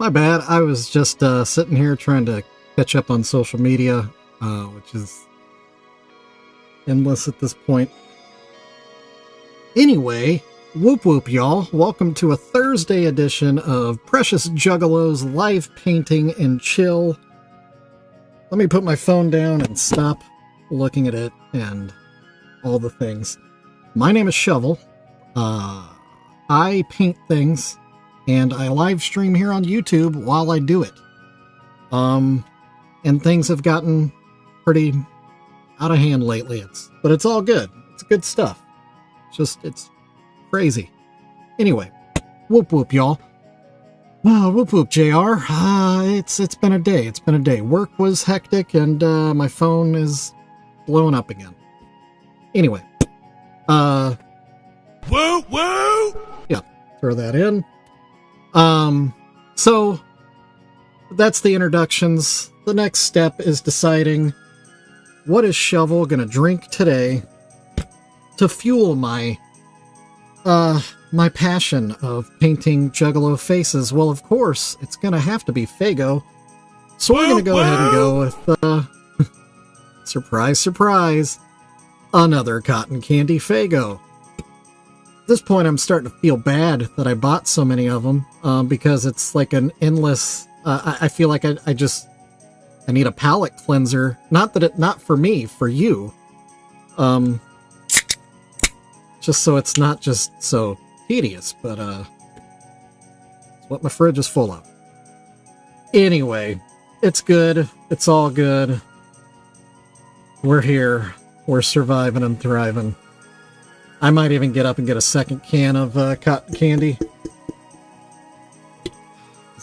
My bad. I was just sitting here trying to catch up on social media, which is endless at this point. Anyway, whoop whoop, y'all. Welcome to a Thursday edition of Precious Juggalos Live Painting and Chill. Let me put my phone down and stop looking at it and all the things. My name is Shovel. I paint things, and I live stream here on YouTube while I do it. And things have gotten pretty out of hand lately. But it's all good. It's good stuff. It's crazy. Anyway, whoop whoop, y'all. Whoop whoop, JR. It's been a day. It's been a day. Work was hectic, and my phone is blowing up again. Anyway, woo woo. Yeah, throw that in. So that's the introductions. The next step is deciding what is Shovel gonna drink today to fuel my my passion of painting Juggalo faces. Well, of course, it's gonna have to be Faygo. So we're gonna go ahead and go with surprise, surprise, another cotton candy Faygo. At this point, I'm starting to feel bad that I bought so many of them, because it's like an endless. I feel like I need a palate cleanser. Not for me, for you. Just so it's not just so tedious, but it's what my fridge is full of. Anyway, it's good. It's all good. We're here. We're surviving and thriving. I might even get up and get a second can of cotton candy.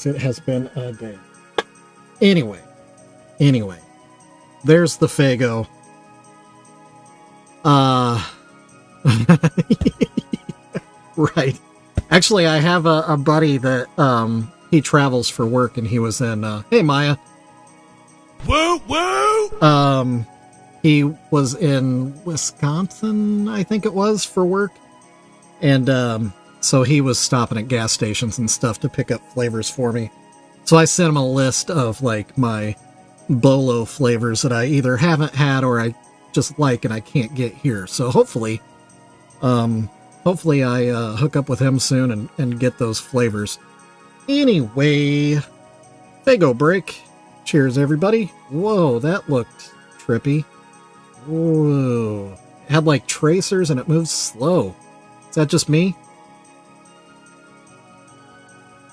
It has been a day. Anyway. There's the Faygo. Right. Actually, I have a buddy that he travels for work, and he was in hey Maya. Woo woo. He was in Wisconsin, I think it was, for work. And so he was stopping at gas stations and stuff to pick up flavors for me. So I sent him a list of like my Bolo flavors that I either haven't had or I just like and I can't get here. So hopefully I hook up with him soon and get those flavors. Anyway, Faygo break. Cheers, everybody. Whoa, that looked trippy. Whoa. It had like tracers and it moves slow. Is that just me?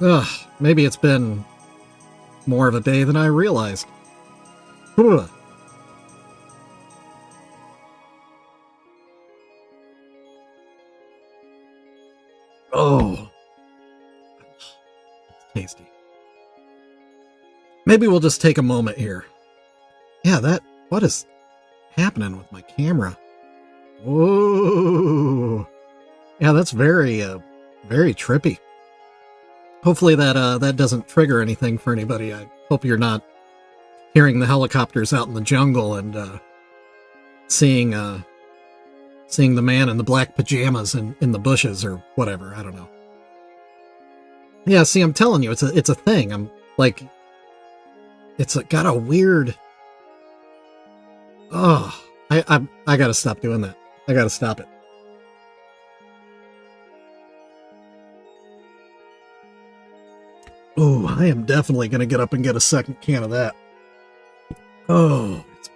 Ugh, maybe it's been more of a day than I realized. Ugh. Oh. It's tasty. Maybe we'll just take a moment here. Yeah, what is happening with my camera? Whoa. Yeah, that's very trippy. Hopefully that doesn't trigger anything for anybody. I hope you're not hearing the helicopters out in the jungle and seeing the man in the black pajamas in the bushes or whatever. I don't know. Yeah, see, I'm telling you, it's a thing. I'm like, got a weird. Oh, I gotta stop doing that. I gotta stop it. Oh, I am definitely gonna get up and get a second can of that. Oh, it's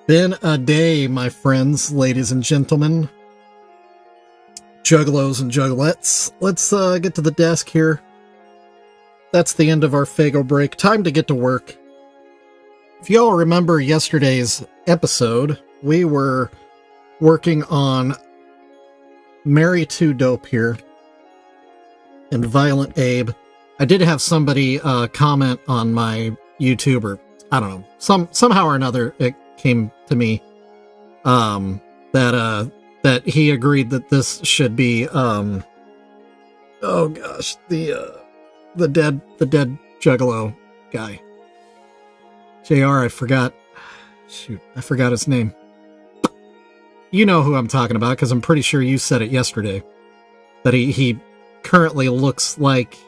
been a day, my friends, ladies and gentlemen. Juggalos and juggalettes. Let's get to the desk here. That's the end of our Faygo break. Time to get to work. If y'all remember yesterday's episode, we were working on Mary 2 Dope here and Violent Abe. I did have somebody comment on my YouTube, or I don't know, somehow or another it came to me that he agreed that this should be oh gosh, the dead Juggalo guy. JR, I forgot his name. You know who I'm talking about, because I'm pretty sure you said it yesterday. That he currently looks like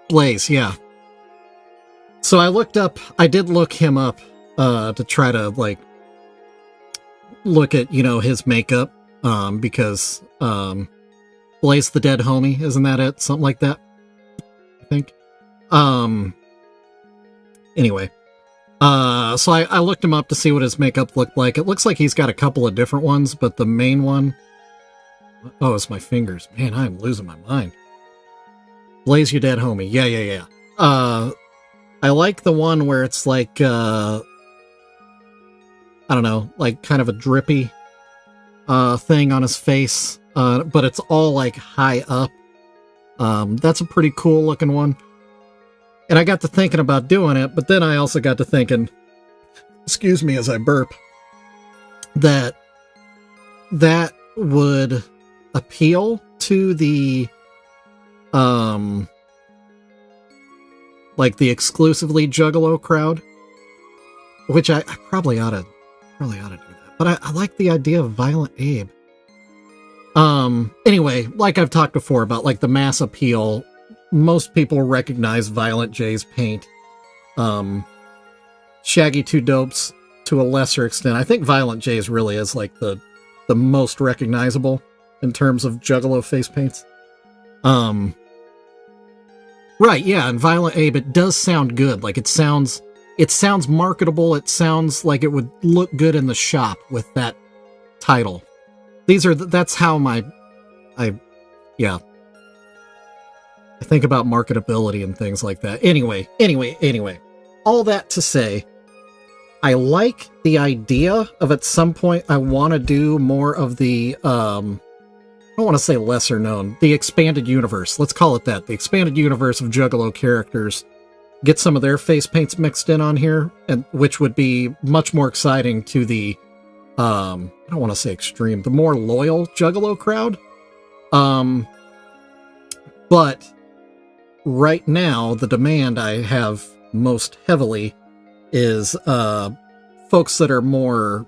Blaze, yeah. So I did look him up to try to, like, look at, his makeup, because Blaze the Dead Homie, isn't that it? Something like that, I think. Anyway, so I looked him up to see what his makeup looked like. It looks like he's got a couple of different ones, but the main one... Oh, it's my fingers. Man, I'm losing my mind. Blaze your dead homie. Yeah. I like the one where it's like, I don't know, like kind of a drippy thing on his face, but it's all like high up. That's a pretty cool looking one. And I got to thinking about doing it, but then I also got to thinking, excuse me as I burp, that would appeal to the like the exclusively Juggalo crowd, which I probably ought to do that. But I like the idea of Violent Abe. Anyway, like I've talked before about like the mass appeal, most people recognize Violent J's paint. Shaggy 2 Dopes to a lesser extent. I think Violent J's really is like the most recognizable in terms of Juggalo face paints. Right, yeah, and Violent Abe, it does sound good. Like it sounds marketable. It sounds like it would look good in the shop with that title. That's how I think about marketability and things like that. Anyway. All that to say, I like the idea of at some point I want to do more of the, I don't want to say lesser known, the expanded universe. Let's call it that. The expanded universe of Juggalo characters. Get some of their face paints mixed in on here, and which would be much more exciting to the, I don't want to say extreme, the more loyal Juggalo crowd. But right now, the demand I have most heavily is folks that are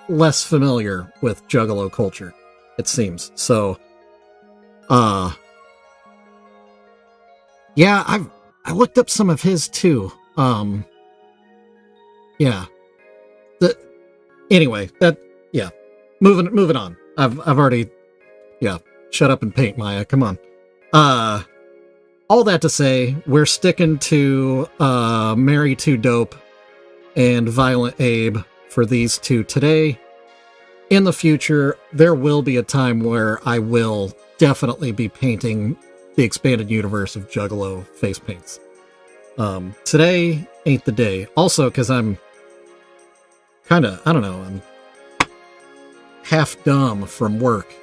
less familiar with Juggalo culture, it seems. So, yeah, I looked up some of his too. Yeah. Anyway, moving on. I've already, shut up and paint, Maya. Come on. All that to say, we're sticking to Mary 2 Dope and Violent Abe for these two today. In the future, there will be a time where I will definitely be painting the expanded universe of Juggalo face paints. Today ain't the day. Also, because I'm I'm half dumb from work.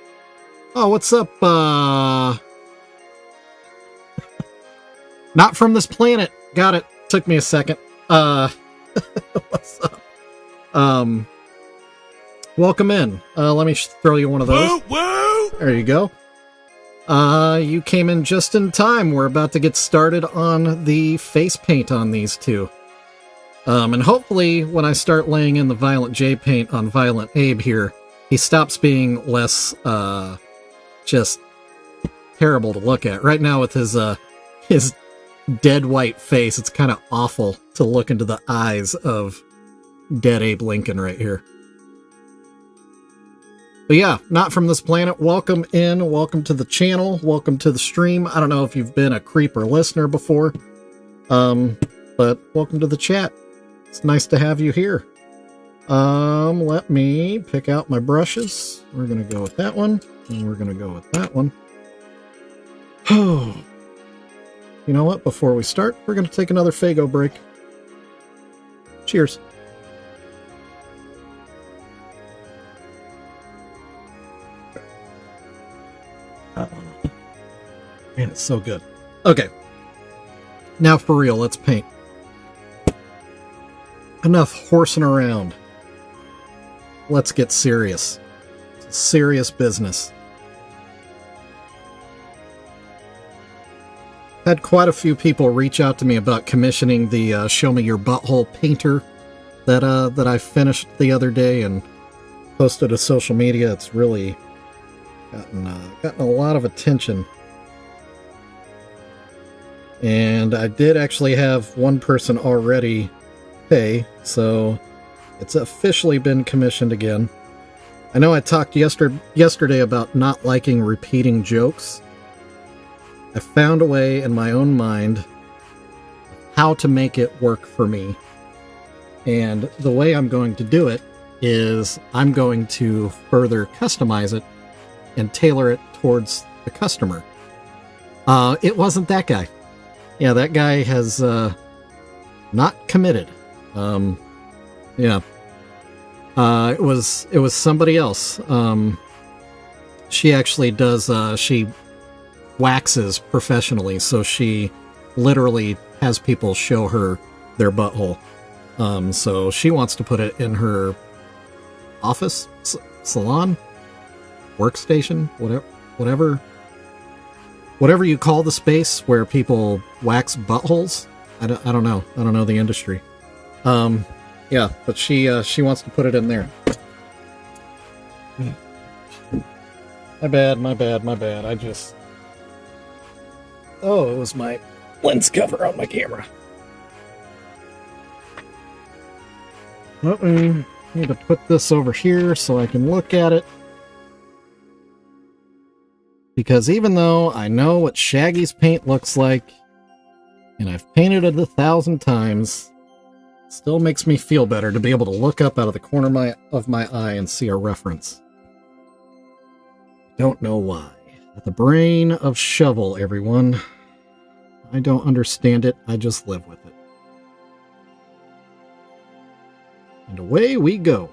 Oh, what's up, Not from this planet. Got it. Took me a second. What's up? Welcome in. Let me throw you one of those. Woo! There you go. You came in just in time. We're about to get started on the face paint on these two. And hopefully when I start laying in the Violent J paint on Violent Abe here, he stops being less, just terrible to look at. Right now with his dead white face, it's kind of awful to look into the eyes of dead Abe Lincoln right here. But yeah, not from this planet. Welcome in. Welcome to the channel. Welcome to the stream. I don't know if you've been a creeper listener before, but welcome to the chat. It's nice to have you here. Let me pick out my brushes. We're going to go with that one, and we're going to go with that one. Oh. You know what? Before we start, we're going to take another Faygo break. Cheers. Man, it's so good. Okay. Now for real, let's paint. Enough horsing around. Let's get serious. It's serious business. Had quite a few people reach out to me about commissioning the Show Me Your Butthole painter that I finished the other day and posted to social media. It's really gotten a lot of attention. And I did actually have one person already pay, so it's officially been commissioned again. I know I talked yesterday about not liking repeating jokes. I found a way in my own mind how to make it work for me. And the way I'm going to do it is I'm going to further customize it and tailor it towards the customer. It wasn't that guy. Yeah, that guy has not committed. Yeah. It was somebody else. She actually does, she waxes professionally, so she literally has people show her their butthole. So she wants to put it in her office, salon, workstation, whatever you call the space where people wax buttholes. I don't know. I don't know the industry. Yeah, but she wants to put it in there. My bad. I just... Oh, it was my lens cover on my camera. Uh-oh. Need to put this over here so I can look at it. Because even though I know what Shaggy's paint looks like, and I've painted it 1,000 times, it still makes me feel better to be able to look up out of the corner of my eye and see a reference. Don't know why. The brain of Shovel, everyone. I don't understand it, I just live with it. And away we go.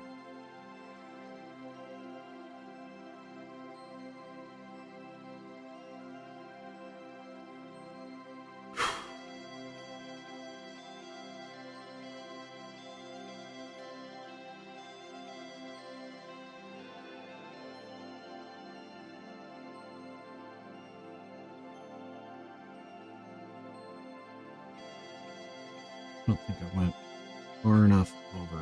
I don't think I went far enough over.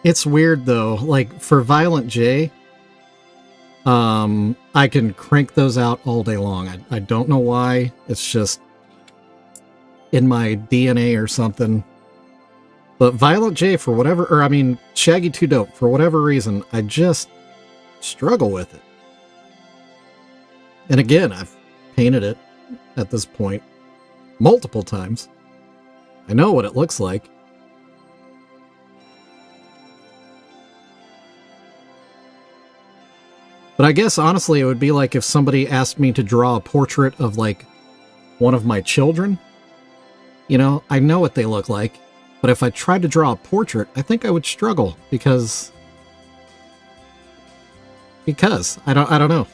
It's weird though, like for Violent J, I can crank those out all day long. I don't know why. It's just in my DNA or something. But Violent J, for whatever, or I mean, Shaggy 2 Dope, for whatever reason, I just struggle with it. And again, I've painted it at this point multiple times. I know what it looks like. But I guess, honestly, it would be like if somebody asked me to draw a portrait of, like, one of my children. You know, I know what they look like. But if I tried to draw a portrait, I think I would struggle because I don't know.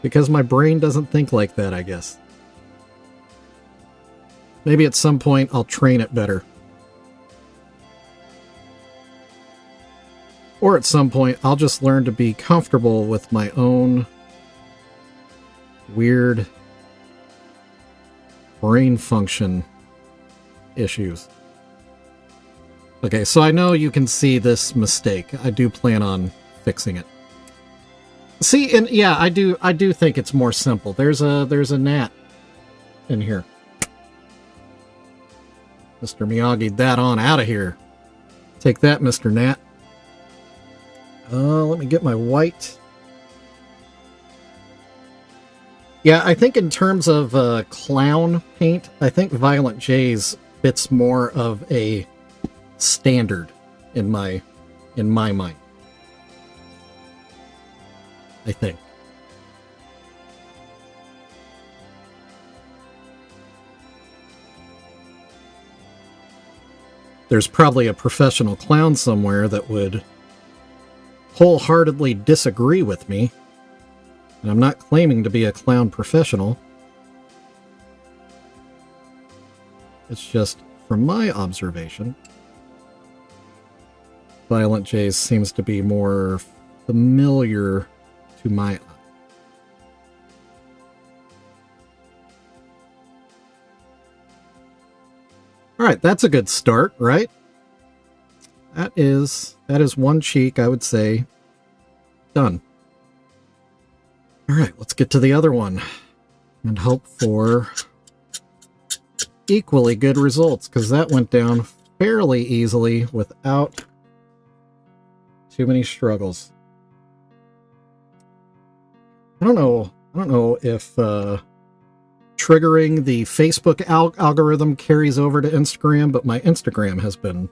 Because my brain doesn't think like that, I guess. Maybe at some point I'll train it better. Or at some point I'll just learn to be comfortable with my own weird brain function issues. Okay, so I know you can see this mistake. I do plan on fixing it. See, and yeah, I do think it's more simple. There's a gnat in here. Mr. Miyagi, that on out of here. Take that, Mr. Gnat. Let me get my white. Yeah, I think in terms of clown paint, I think Violent J's fits more of a standard in my mind. I think. There's probably a professional clown somewhere that would wholeheartedly disagree with me. And I'm not claiming to be a clown professional. It's just, from my observation, Violent J's seems to be more familiar to my eye. All right, that's a good start, right? That is one cheek, I would say. Done. All right, let's get to the other one and hope for equally good results, because that went down fairly easily without too many struggles. I don't know if triggering the Facebook algorithm carries over to Instagram, but my Instagram has been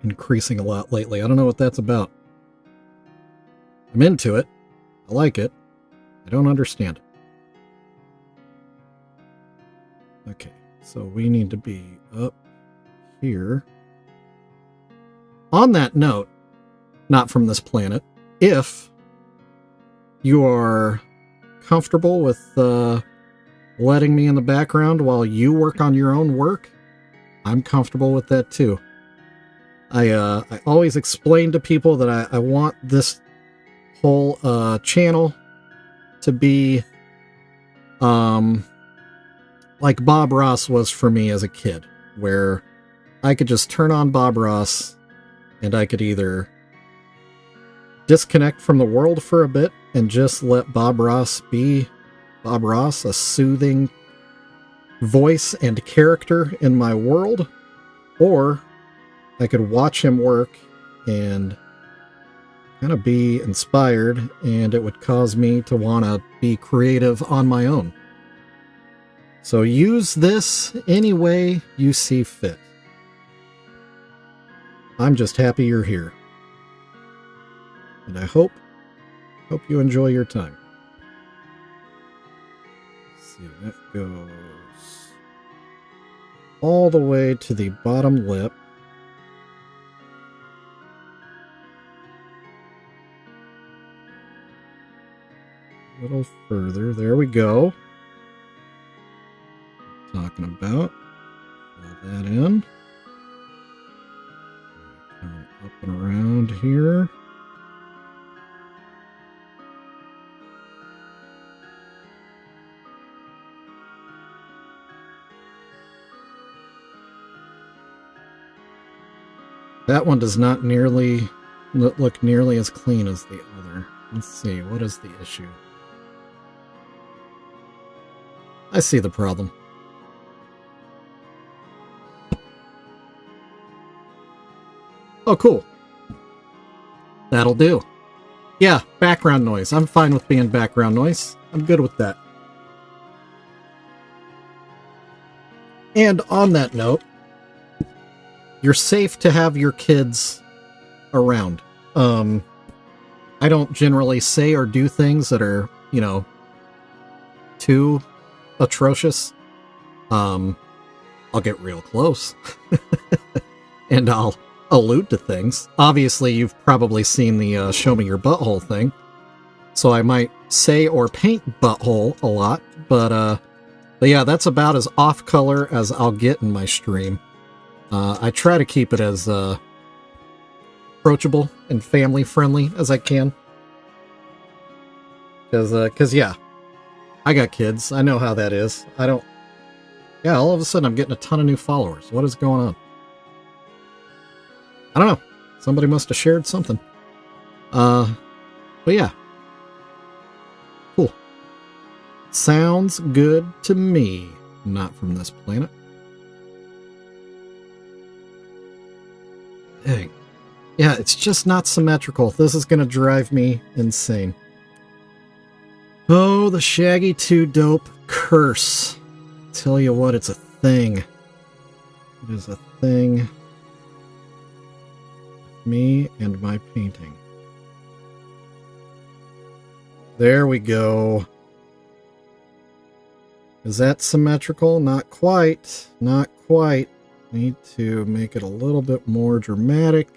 increasing a lot lately. I don't know what that's about. I'm into it. I like it. I don't understand it. Okay, so we need to be up here. On that note, not from this planet, if you are comfortable with letting me in the background while you work on your own work, I'm comfortable with that too. I always explain to people that I want this whole channel to be like Bob Ross was for me as a kid, where I could just turn on Bob Ross and I could either disconnect from the world for a bit and just let Bob Ross be Bob Ross, a soothing voice and character in my world, or I could watch him work and kind of be inspired, and it would cause me to want to be creative on my own. So use this any way you see fit. I'm just happy you're here. And I hope you enjoy your time. Let's see, that goes all the way to the bottom lip. A little further. There we go. Talking about. Fill that in. Come up and around here. That one does not look nearly as clean as the other. Let's see, what is the issue? I see the problem. Oh, cool. That'll do. Yeah, background noise. I'm fine with being background noise. I'm good with that. And on that note, you're safe to have your kids around. I don't generally say or do things that are, too atrocious. I'll get real close. And I'll allude to things. Obviously, you've probably seen the show me your butthole thing. So I might say or paint butthole a lot, but yeah, that's about as off color as I'll get in my stream. I try to keep it as approachable and family friendly as I can. Cause yeah, I got kids. I know how that is. Yeah, all of a sudden I'm getting a ton of new followers. What is going on? I don't know. Somebody must have shared something. But yeah. Cool. Sounds good to me. Not from this planet. Dang. Yeah, it's just not symmetrical. This is gonna drive me insane. Oh, the Shaggy 2 Dope curse. Tell you what, it's a thing. It is a thing. Me and my painting. There we go. Is that symmetrical? Not quite. Not quite. Need to make it a little bit more dramatic.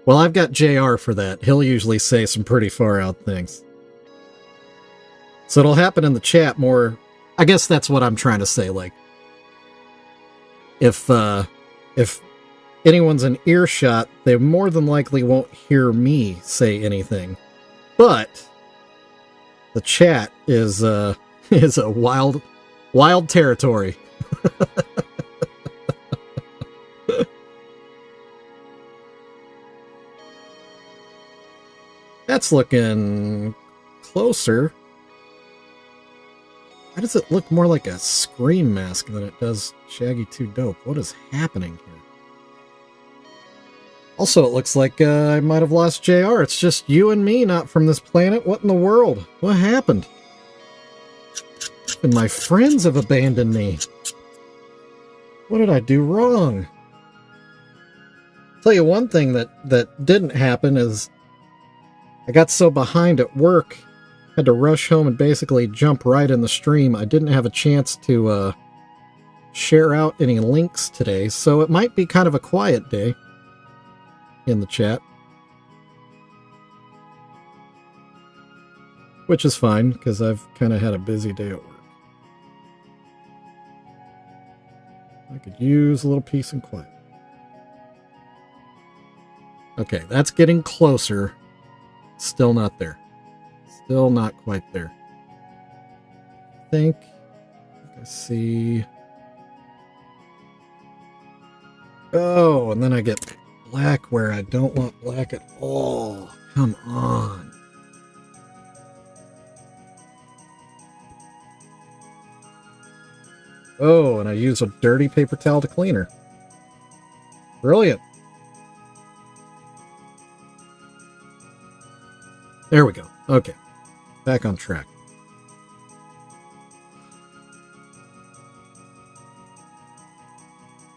Well, I've got JR for that. He'll usually say some pretty far out things. So it'll happen in the chat more. I guess that's what I'm trying to say. Like, if anyone's in earshot, they more than likely won't hear me say anything. But the chat is a wild territory. That's looking closer. Why does it look more like a Scream mask than it does Shaggy 2 Dope? What is happening here? Also, it looks like I might have lost JR. It's just you and me, not from this planet. What in the world? What happened? And my friends have abandoned me. What did I do wrong? I'll tell you one thing that didn't happen is I got so behind at work, had to rush home and basically jump right in the stream. I didn't have a chance to share out any links today, so it might be kind of a quiet day in the chat. Which is fine, because I've kind of had a busy day at work. I could use a little peace and quiet. Okay, that's getting closer. Still not there. Still not quite there. I think I see. Oh, and then I get black where I don't want black at all. Come on. Oh, and I use a dirty paper towel to clean her. Brilliant. There we go. Okay. Back on track.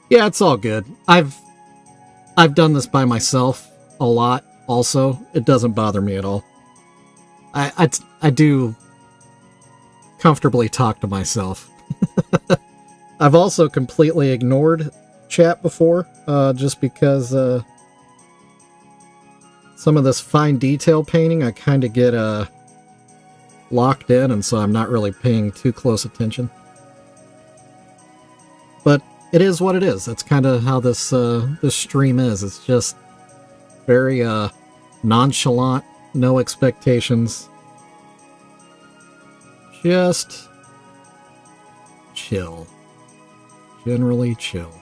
Yeah, it's all good. I've done this by myself a lot also. It doesn't bother me at all. I do comfortably talk to myself. I've also completely ignored chat before, just because some of this fine detail painting, I kind of get locked in, and so I'm not really paying too close attention. But it is what it is. That's kind of how this stream is. It's just very nonchalant, no expectations. Just chill. Generally chill.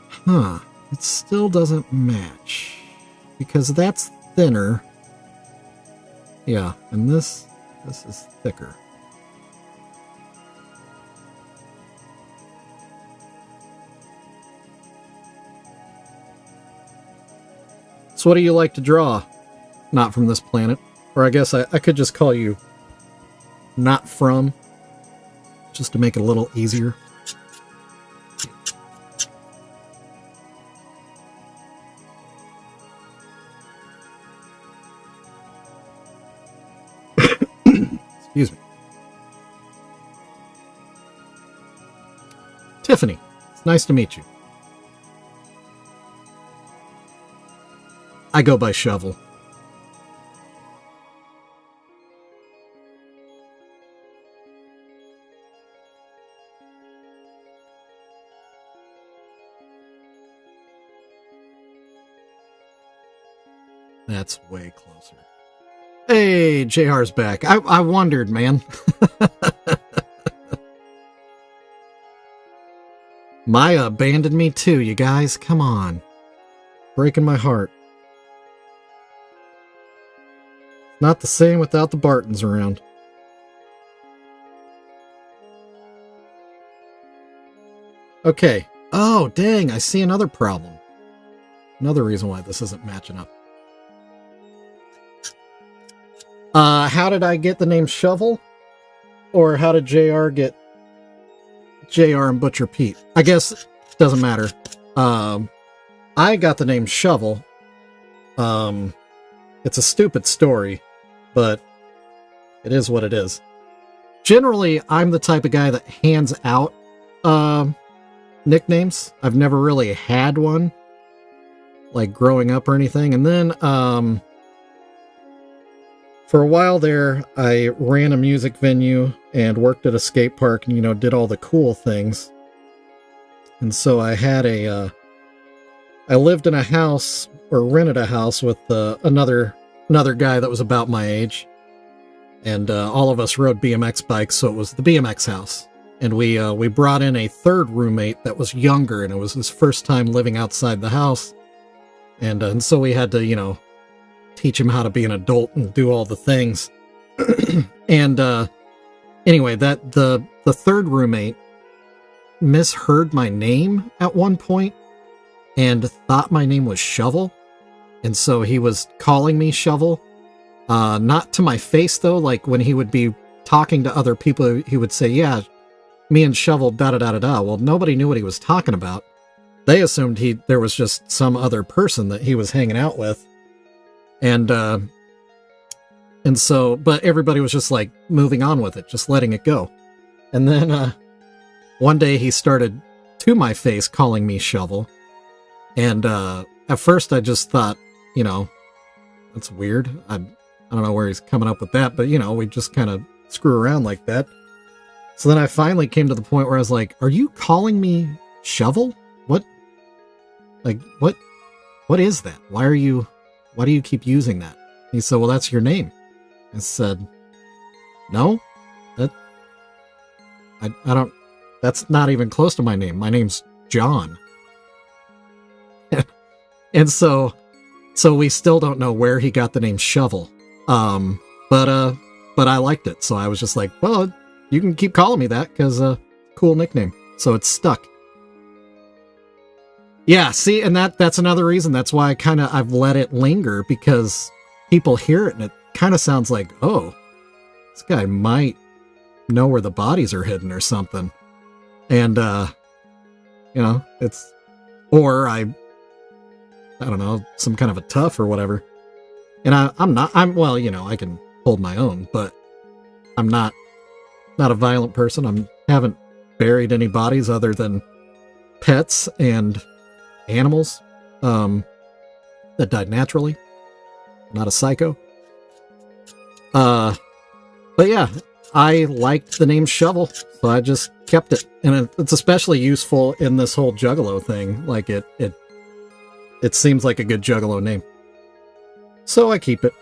Huh. It still doesn't match. Because that's thinner. Yeah, and this is thicker. So what do you like to draw? Not from this planet. Or I guess I could just call you not from, just to make it a little easier. Excuse me. Tiffany, it's nice to meet you. I go by Shovel. That's way closer. Hey, JR's back. I wondered, man. Maya abandoned me too, you guys. Come on. Breaking my heart. Not the same without the Bartons around. Okay. Oh, dang. I see another problem. Another reason why this isn't matching up. How did I get the name Shovel? Or how did JR get JR and Butcher Pete? I guess it doesn't matter. I got the name Shovel. It's a stupid story, but it is what it is. Generally, I'm the type of guy that hands out nicknames. I've never really had one, like growing up or anything. And then, for a while there, I ran a music venue and worked at a skate park and, did all the cool things. And so I had a I lived in a house, or rented a house, with another guy that was about my age. And all of us rode BMX bikes, so it was the BMX house. And we brought in a third roommate that was younger, and it was his first time living outside the house. And so we had to, you know, teach him how to be an adult and do all the things. And anyway, that the third roommate misheard my name at one point and thought my name was Shovel. And so he was calling me Shovel. Not to my face, though. Like, when he would be talking to other people, he would say, yeah, me and Shovel, da-da-da-da-da. Well, nobody knew what he was talking about. They assumed there was just some other person that he was hanging out with. And so, but everybody was just, like, moving on with it, just letting it go. And then, one day he started, to my face, calling me Shovel. And, at first I just thought, you know, that's weird. I don't know where he's coming up with that, but, you know, we just kind of screw around like that. So then I finally came to the point where I was like, are you calling me Shovel? What? Like, what is that? Why do you keep using that? He said, well, that's your name. I said, no, I don't, that's not even close to my name. My name's John. And so we still don't know where he got the name Shovel. But I liked it. So I was just like, well, you can keep calling me that, because cool nickname. So it's stuck. Yeah, see, and that's another reason. That's why I've let it linger, because people hear it and it kind of sounds like, oh, this guy might know where the bodies are hidden or something. And, you know, it's, or I don't know, some kind of a tough or whatever. And I'm well, you know, I can hold my own, but I'm not a violent person. Haven't buried any bodies other than pets and animals, that died naturally. Not a psycho. But yeah, I liked the name Shovel, so I just kept it. And it's especially useful in this whole Juggalo thing. Like, it seems like a good Juggalo name. So I keep it.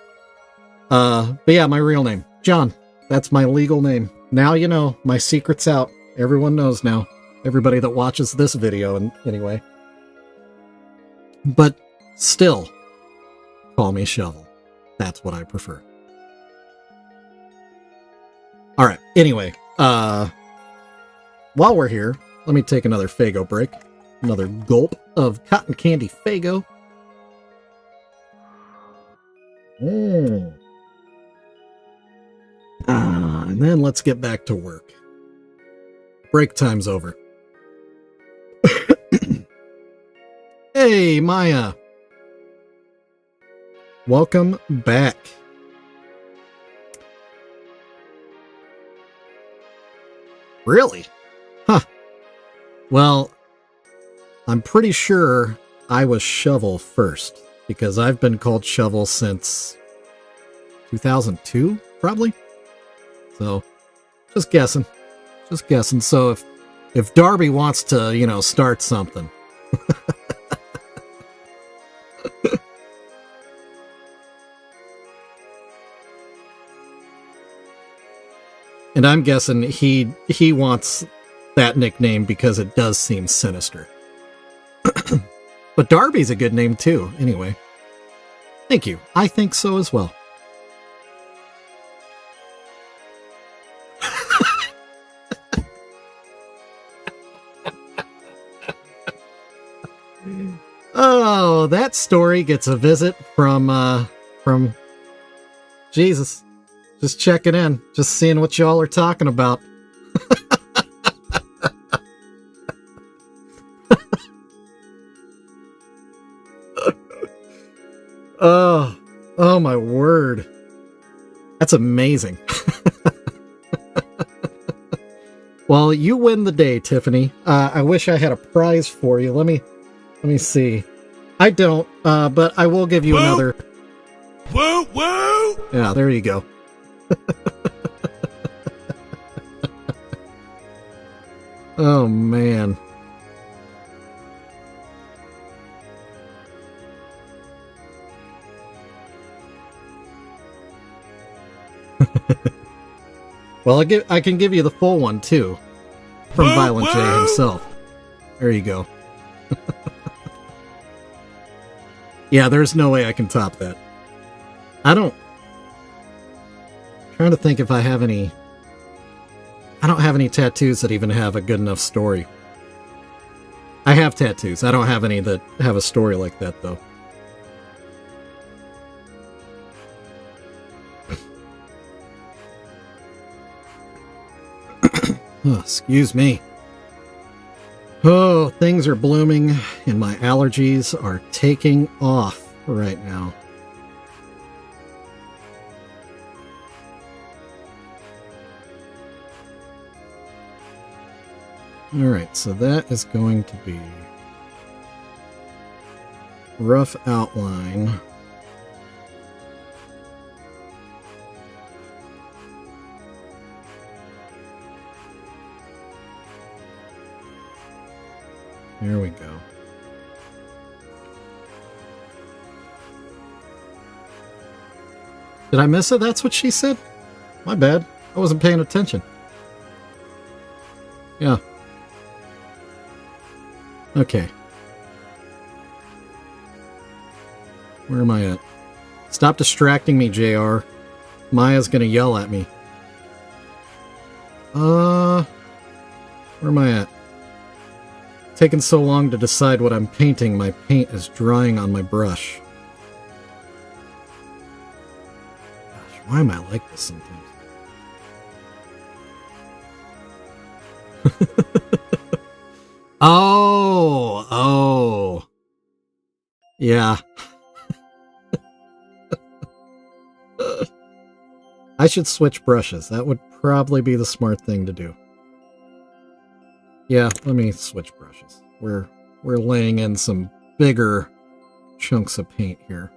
But yeah, my real name, John. That's my legal name. Now you know, my secret's out. Everyone knows now. Everybody that watches this video, and anyway. But still, call me Shovel. That's what I prefer. Alright, anyway, while we're here, let me take another Faygo break. Another gulp of cotton candy Faygo. And then let's get back to work. Break time's over. Hey, Maya. Welcome back. Really? Huh. Well, I'm pretty sure I was Shovel first, because I've been called Shovel since 2002, probably. So, just guessing. Just guessing. So if Darby wants to, you know, start something. And I'm guessing he wants that nickname because it does seem sinister. But Darby's a good name too, anyway. Thank you. I think so as well. Oh, that story gets a visit from Jesus. Just checking in, just seeing what y'all are talking about. Oh my word. That's amazing. Well, you win the day, Tiffany. I wish I had a prize for you. Let me see. I don't, but I will give you another. Woo woo! Yeah, there you go. Oh man. Well, I can give you the full one, too. From Woo, Violent J woo! himself. There you go. Yeah, there's no way I can top that. I'm trying to think if I have any... I don't have any tattoos that even have a good enough story. I have tattoos. I don't have any that have a story like that, though. Oh, excuse me. Oh, things are blooming, and my allergies are taking off right now. Alright, so that is going to be rough outline. There we go. Did I miss it? That's what she said? My bad. I wasn't paying attention. Yeah. Okay. Where am I at? Stop distracting me, JR. Maya's gonna yell at me. Where am I at? Taking so long to decide what I'm painting, my paint is drying on my brush. Gosh, why am I like this sometimes? Oh. Yeah. I should switch brushes. That would probably be the smart thing to do. Yeah, let me switch brushes. We're laying in some bigger chunks of paint here.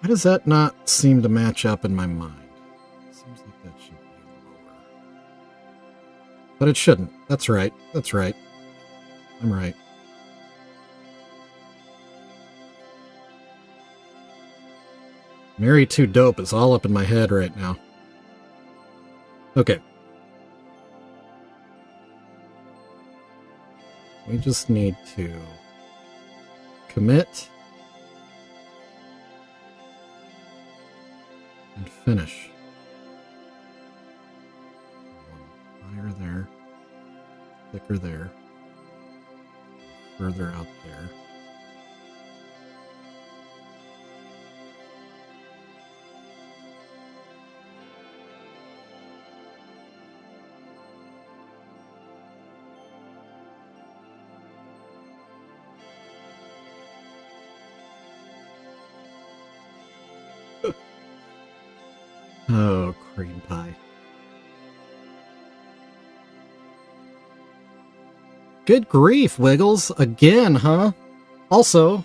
Why does that not seem to match up in my mind? Seems like that should be lower. But it shouldn't. That's right. That's right. I'm right. Mary Too Dope is all up in my head right now. Okay. We just need to commit and finish. Higher there, thicker there, further out there. Oh, cream pie. Good grief, Wiggles. Again, huh? Also,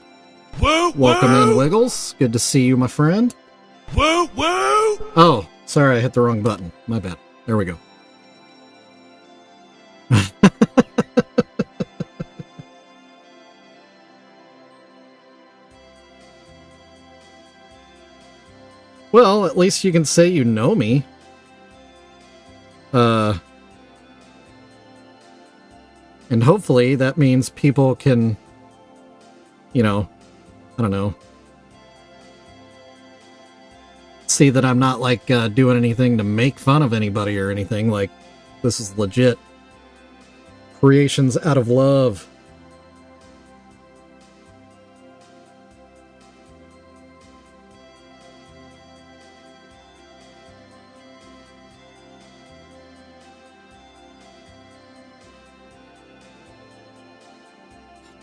Woo, welcome in, woo! Wiggles. Good to see you, my friend. Woo, woo! Oh, sorry, I hit the wrong button. My bad. There we go. Well, at least you can say you know me. And hopefully that means people can, you know, I don't know, see that I'm not like doing anything to make fun of anybody or anything. Like, this is legit creations out of love.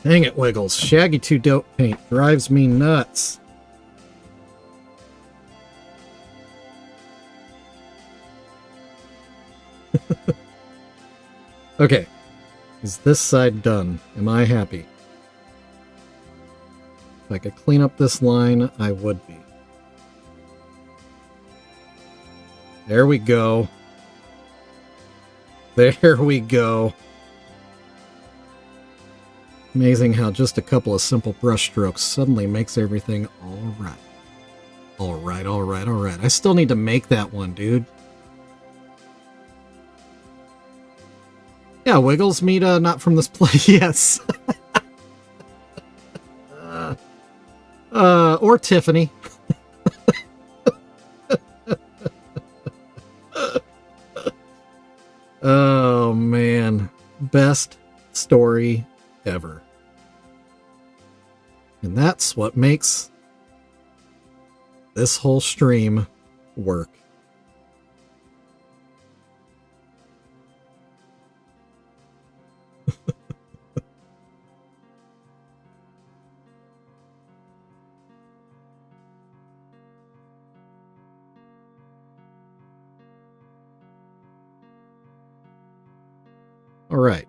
Dang it, Wiggles. Shaggy 2 Dope paint drives me nuts. Okay. Is this side done? Am I happy? If I could clean up this line, I would be. There we go. There we go. Amazing how just a couple of simple brush strokes suddenly makes everything all right. All right, all right, all right. I still need to make that one, dude. Yeah, Wiggles, meet not from this place. Yes. Or Tiffany. Oh, man. Best story ever. And that's what makes this whole stream work. All right.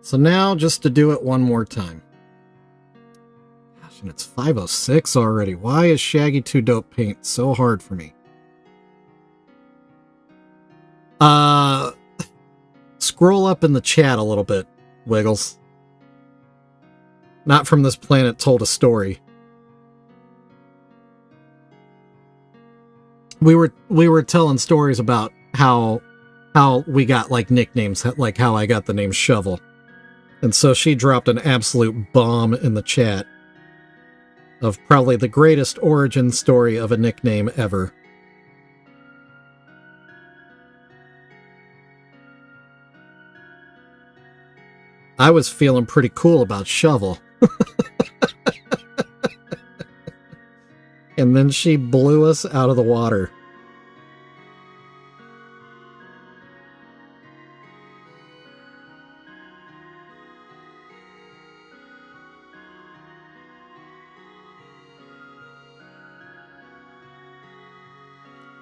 So now just to do it one more time. Gosh, and it's 5:06 already. Why is Shaggy 2 Dope Paint so hard for me? Scroll up in the chat a little bit, Wiggles. Not from this planet told a story. We were telling stories about how we got like nicknames, like how I got the name Shovel. And so she dropped an absolute bomb in the chat of probably the greatest origin story of a nickname ever. I was feeling pretty cool about Shovel. And then she blew us out of the water.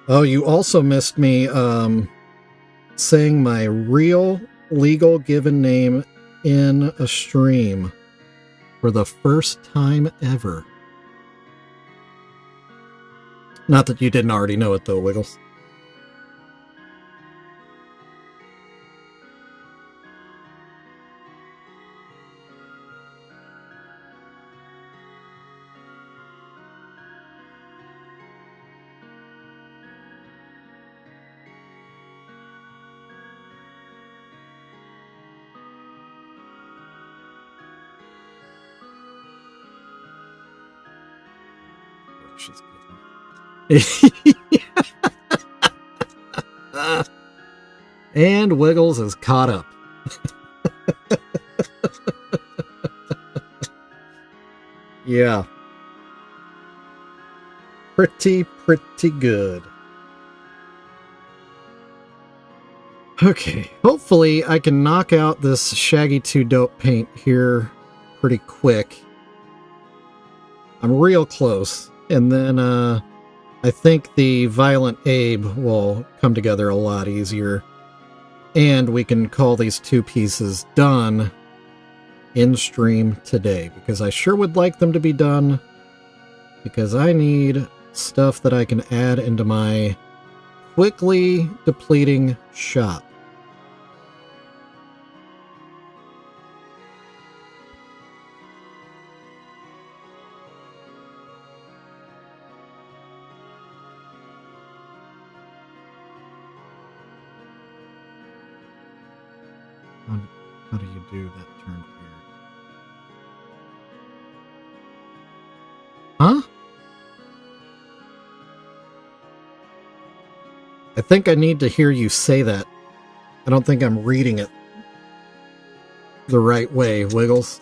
Oh, you also missed me saying my real legal given name in a stream for the first time ever. Not that you didn't already know it though, Wiggles. And Wiggles is caught up. Yeah. Pretty good. Okay, hopefully I can knock out this Shaggy 2 Dope Paint here pretty quick. I'm real close. And then I think the Violent Abe will come together a lot easier. And we can call these two pieces done in stream today, because I sure would like them to be done, because I need stuff that I can add into my quickly depleting shop. How do you do that turn here? Huh? I think I need to hear you say that. I don't think I'm reading it the right way, Wiggles.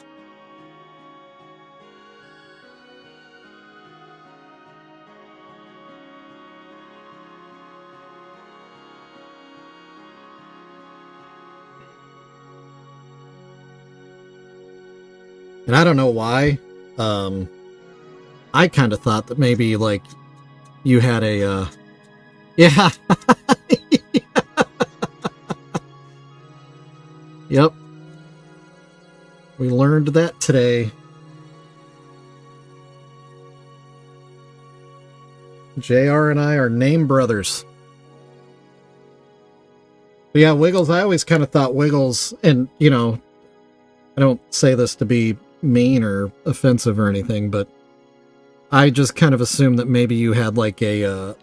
And I don't know why. I kind of thought that maybe, like, you had a, yeah. Yep. We learned that today. JR and I are name brothers. But yeah, Wiggles, I always kind of thought Wiggles, and, you know, I don't say this to be mean or offensive or anything, but I just kind of assumed that maybe you had like a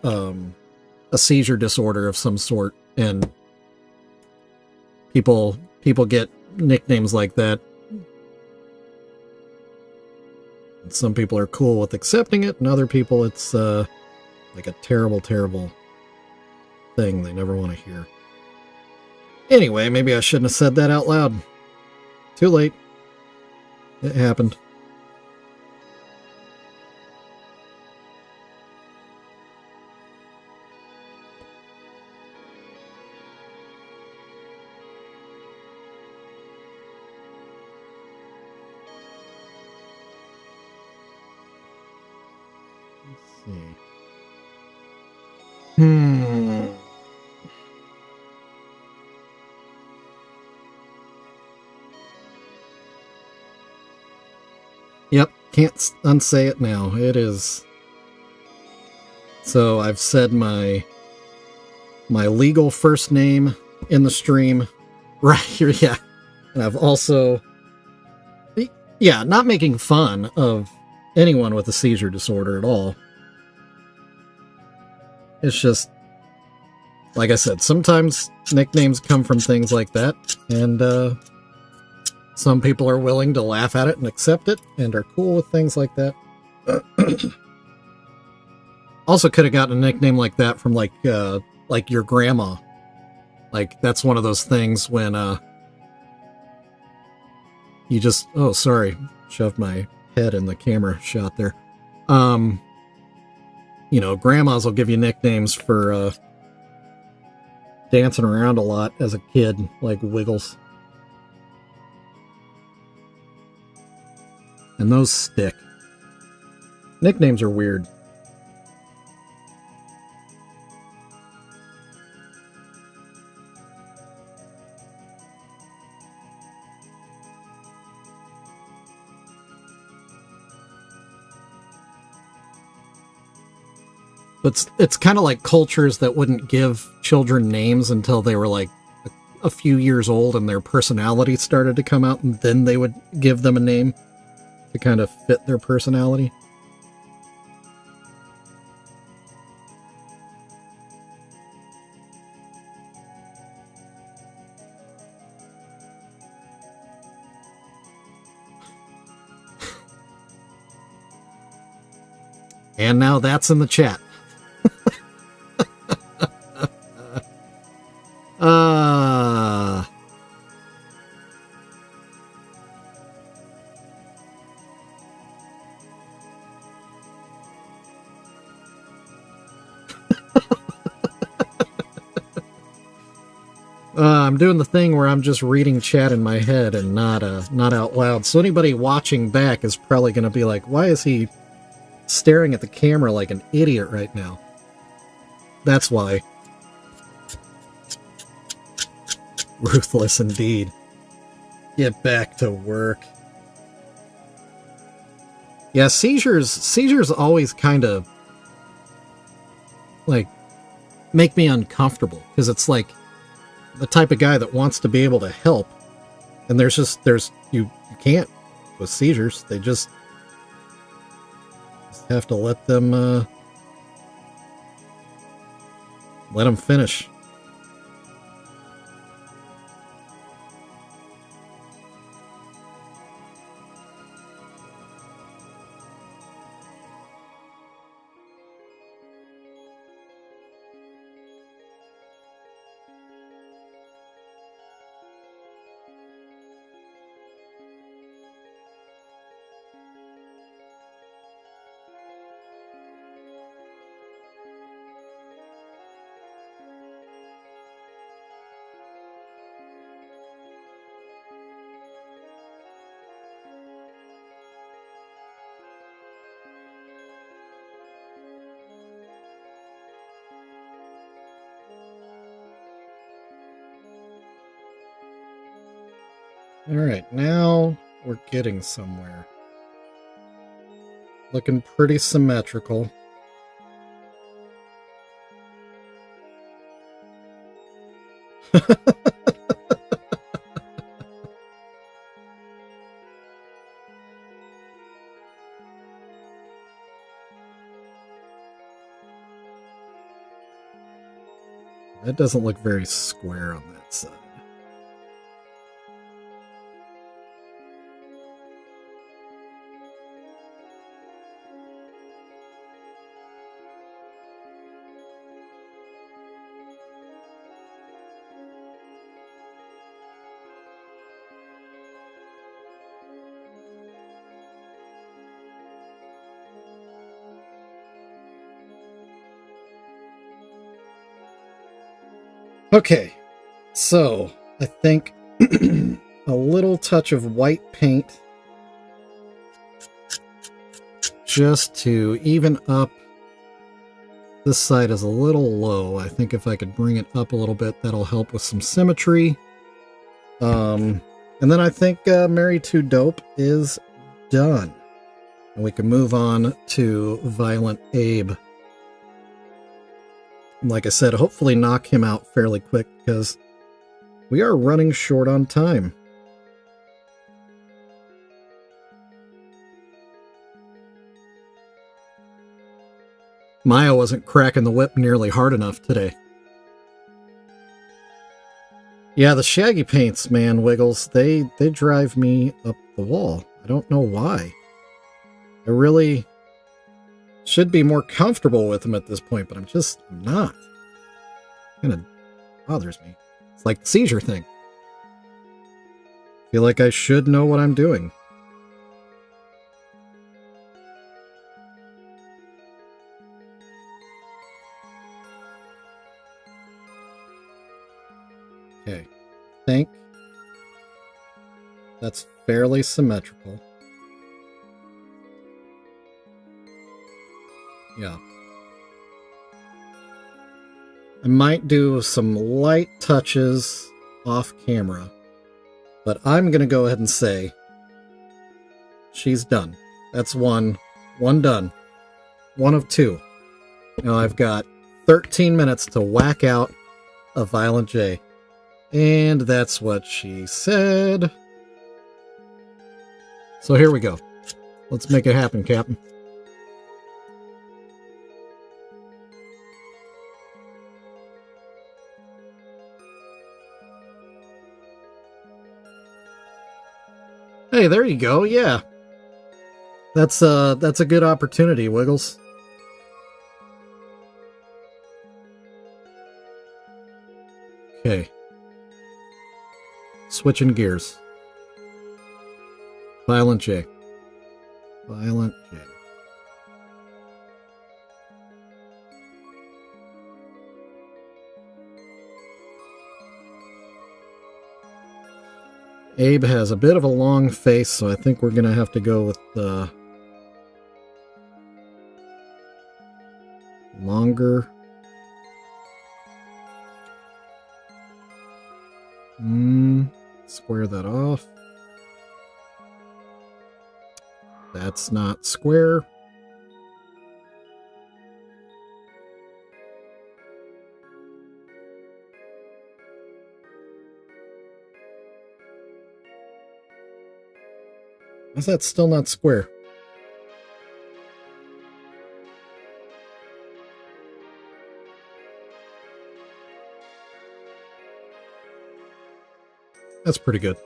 seizure disorder of some sort, and people get nicknames like that. And some people are cool with accepting it, and other people it's like a terrible, terrible thing they never want to hear. Anyway, maybe I shouldn't have said that out loud. Too late. It happened. Let's see. Yep, can't unsay it now. It is. So I've said my legal first name in the stream right here, yeah. And I've also, yeah, not making fun of anyone with a seizure disorder at all. It's just, like I said, sometimes nicknames come from things like that, and some people are willing to laugh at it and accept it and are cool with things like that. Also could have gotten a nickname like that from like your grandma. Like that's one of those things when you just, oh sorry, shoved my head in the camera shot there. You know, grandmas will give you nicknames for dancing around a lot as a kid, like Wiggles. And those stick. Nicknames are weird. But it's kind of like cultures that wouldn't give children names until they were like a few years old and their personality started to come out, and then they would give them a name to kind of fit their personality. And now that's in the chat. I'm doing the thing where I'm just reading chat in my head and not out loud. So anybody watching back is probably going to be like, why is he staring at the camera like an idiot right now? That's why. Ruthless indeed. Get back to work. Yeah, seizures always kind of like make me uncomfortable, because it's like the type of guy that wants to be able to help, and you can't with seizures. They just have to let them finish. Alright, now we're getting somewhere. Looking pretty symmetrical. That doesn't look very square on that side. Okay, so I think a little touch of white paint just to even up. This side is a little low. I think if I could bring it up a little bit, that'll help with some symmetry. And then I think Mary Too Dope is done. And we can move on to Violent Abe. Like I said, hopefully knock him out fairly quick because we are running short on time. Maya wasn't cracking the whip nearly hard enough today. Yeah, the shaggy paints, man, Wiggles, they drive me up the wall. I don't know why. I really should be more comfortable with them at this point, but I'm not. It kind of bothers me. It's like the seizure thing. I feel like I should know what I'm doing. Okay, I think that's fairly symmetrical. Yeah. I might do some light touches off camera, but I'm going to go ahead and say she's done. That's one done. One of two. Now I've got 13 minutes to whack out a Violent J. And that's what she said. So here we go. Let's make it happen, Captain. Hey, there you go. Yeah. That's a good opportunity, Wiggles. Okay. Switching gears. Violent J. Violent J. Abe has a bit of a long face, so I think we're going to have to go with the longer. Square that off. That's not square. Why's that still not square? That's pretty good.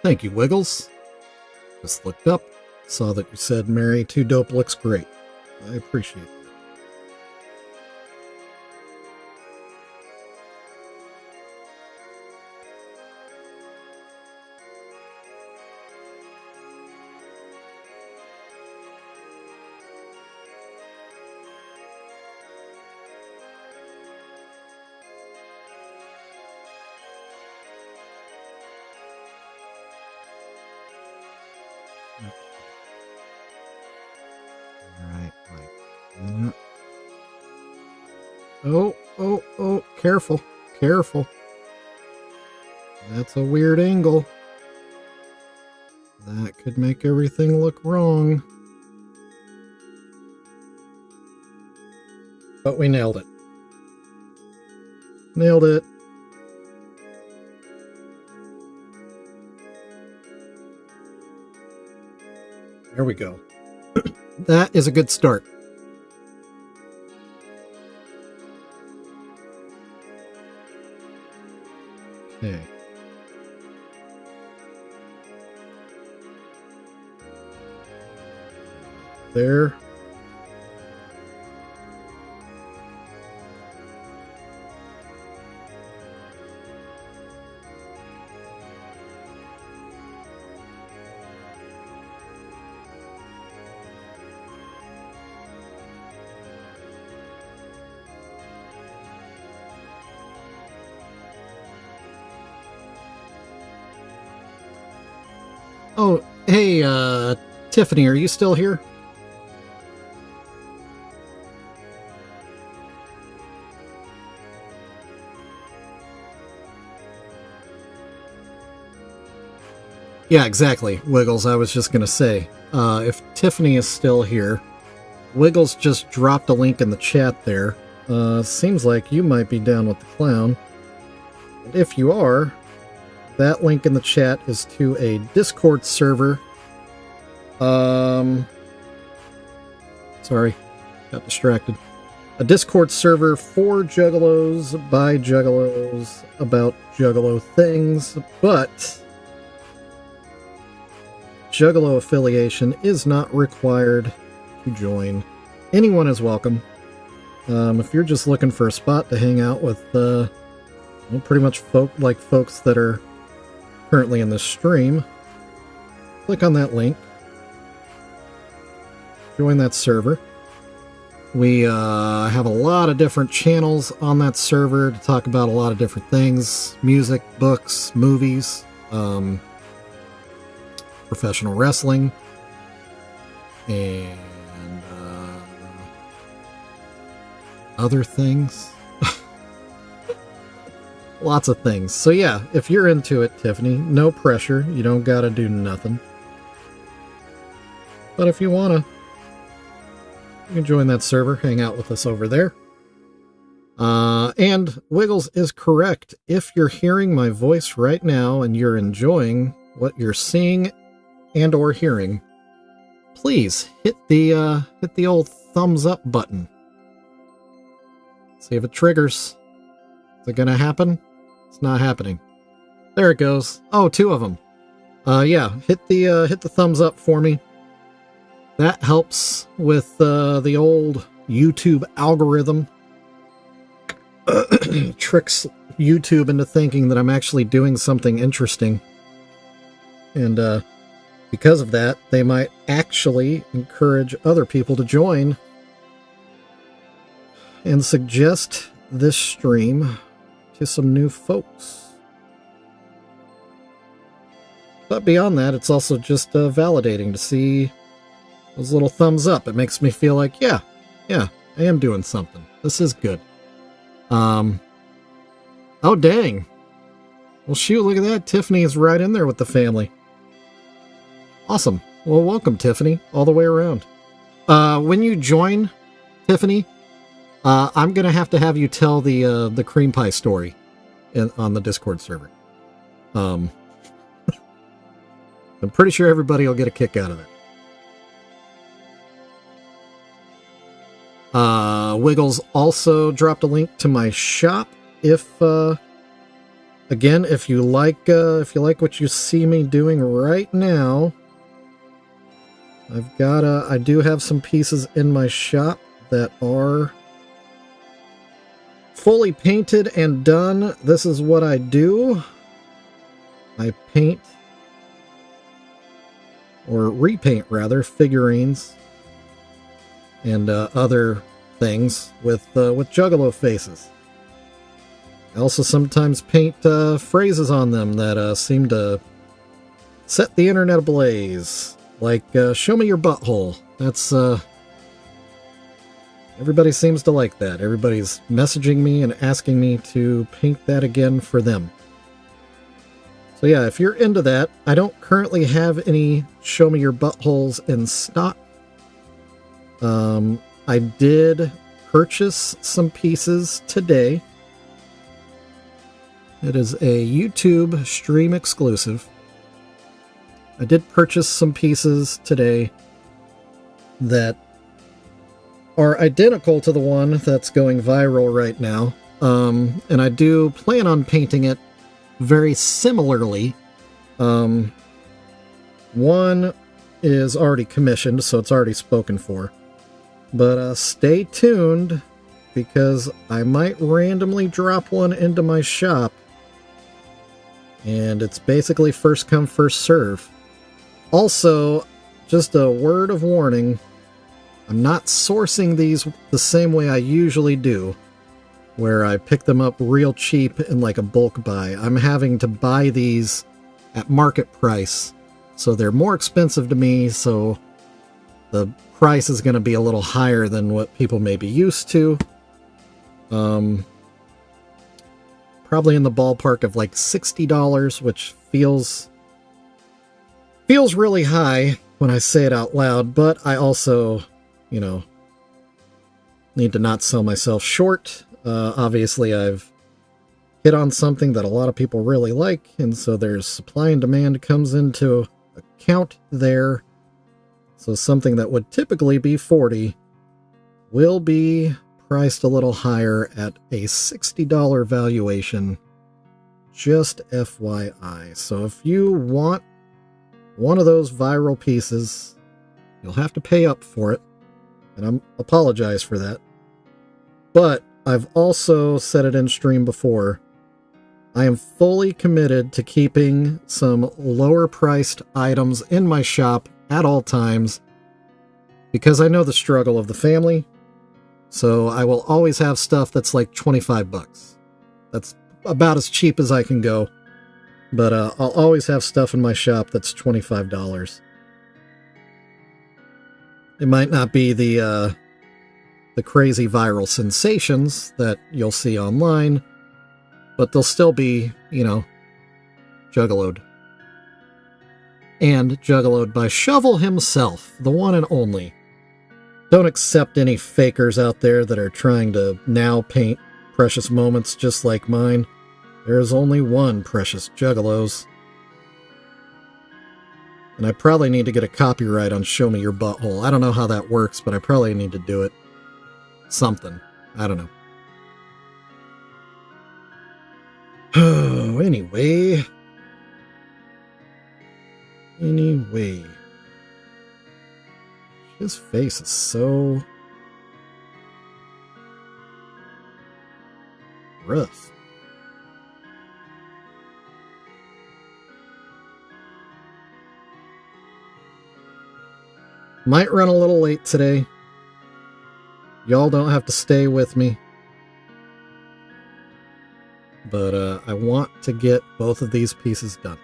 Thank you, Wiggles. Just looked up, saw that you said Mary Too Dope looks great. I appreciate that. Oh, careful, careful. That's a weird angle. That could make everything look wrong. But we nailed it. Nailed it. There we go. That is a good start. there. Oh, hey, Tiffany, are you still here? Yeah, exactly, Wiggles. I was just gonna say, if Tiffany is still here, Wiggles just dropped a link in the chat there. Seems like you might be down with the clown. And if you are, that link in the chat is to a Discord server. Sorry, got distracted. A Discord server for Juggalos, by Juggalos, about Juggalo things, but Juggalo affiliation is not required to join. Anyone is welcome. If you're just looking for a spot to hang out with, well, pretty much folks that are currently in this stream, click on that link. Join that server. We have a lot of different channels on that server to talk about a lot of different things. Music, books, movies, professional wrestling, and other things. Lots of things. So yeah, if you're into it, Tiffany, no pressure. You don't gotta do nothing. But if you wanna, you can join that server, hang out with us over there. And Wiggles is correct. If you're hearing my voice right now and you're enjoying what you're seeing and or hearing, please hit the old thumbs up button. See if it triggers. Is it gonna happen? It's not happening. There it goes. Oh, 2 of them. Yeah, hit the thumbs up for me. That helps with the old YouTube algorithm. Tricks YouTube into thinking that I'm actually doing something interesting. And because of that, they might actually encourage other people to join and suggest this stream to some new folks. But beyond that, it's also just validating to see those little thumbs up. It makes me feel like, yeah, I am doing something. This is good. Oh, dang. Well, shoot, look at that. Tiffany is right in there with the family. Awesome. Well, welcome, Tiffany, all the way around. When you join, Tiffany, I'm going to have you tell the cream pie story on the Discord server. I'm pretty sure everybody will get a kick out of it. Wiggles also dropped a link to my shop. If again, if you like what you see me doing right now, I do have some pieces in my shop that are fully painted and done. This is what I do. I paint, or repaint rather, figurines and other things with Juggalo faces. I also sometimes paint phrases on them that seem to set the internet ablaze. Like, show me your butthole. That's, everybody seems to like that. Everybody's messaging me and asking me to paint that again for them. So yeah, if you're into that, I don't currently have any show me your buttholes in stock. I did purchase some pieces today. It is a YouTube stream exclusive. I did purchase some pieces today that are identical to the one that's going viral right now. And I do plan on painting it very similarly. One is already commissioned, so it's already spoken for. But stay tuned, because I might randomly drop one into my shop. And it's basically first come, first serve. Also, just a word of warning, I'm not sourcing these the same way I usually do, where I pick them up real cheap in like a bulk buy. I'm having to buy these at market price, so they're more expensive to me, so the price is going to be a little higher than what people may be used to. Probably in the ballpark of like $60, which feels really high when I say it out loud, but I also, you know, need to not sell myself short. Obviously, I've hit on something that a lot of people really like, and so there's supply and demand comes into account there. So something that would typically be $40 will be priced a little higher at a $60 valuation. Just FYI. So if you want one of those viral pieces, you'll have to pay up for it, and I apologize for that. But I've also said it in stream before, I am fully committed to keeping some lower priced items in my shop at all times, because I know the struggle of the family. So I will always have stuff that's like 25 bucks. That's about as cheap as I can go. But I'll always have stuff in my shop that's $25. It might not be the crazy viral sensations that you'll see online, but they'll still be, you know, juggaloed. And juggaloed by Shovel himself, the one and only. Don't accept any fakers out there that are trying to now paint precious moments just like mine. There is only one precious Juggalos. And I probably need to get a copyright on Show Me Your Butthole. I don't know how that works, but I probably need to do it. Something. I don't know. Oh, anyway. His face is so rough. Might run a little late today. Y'all don't have to stay with me. But I want to get both of these pieces done.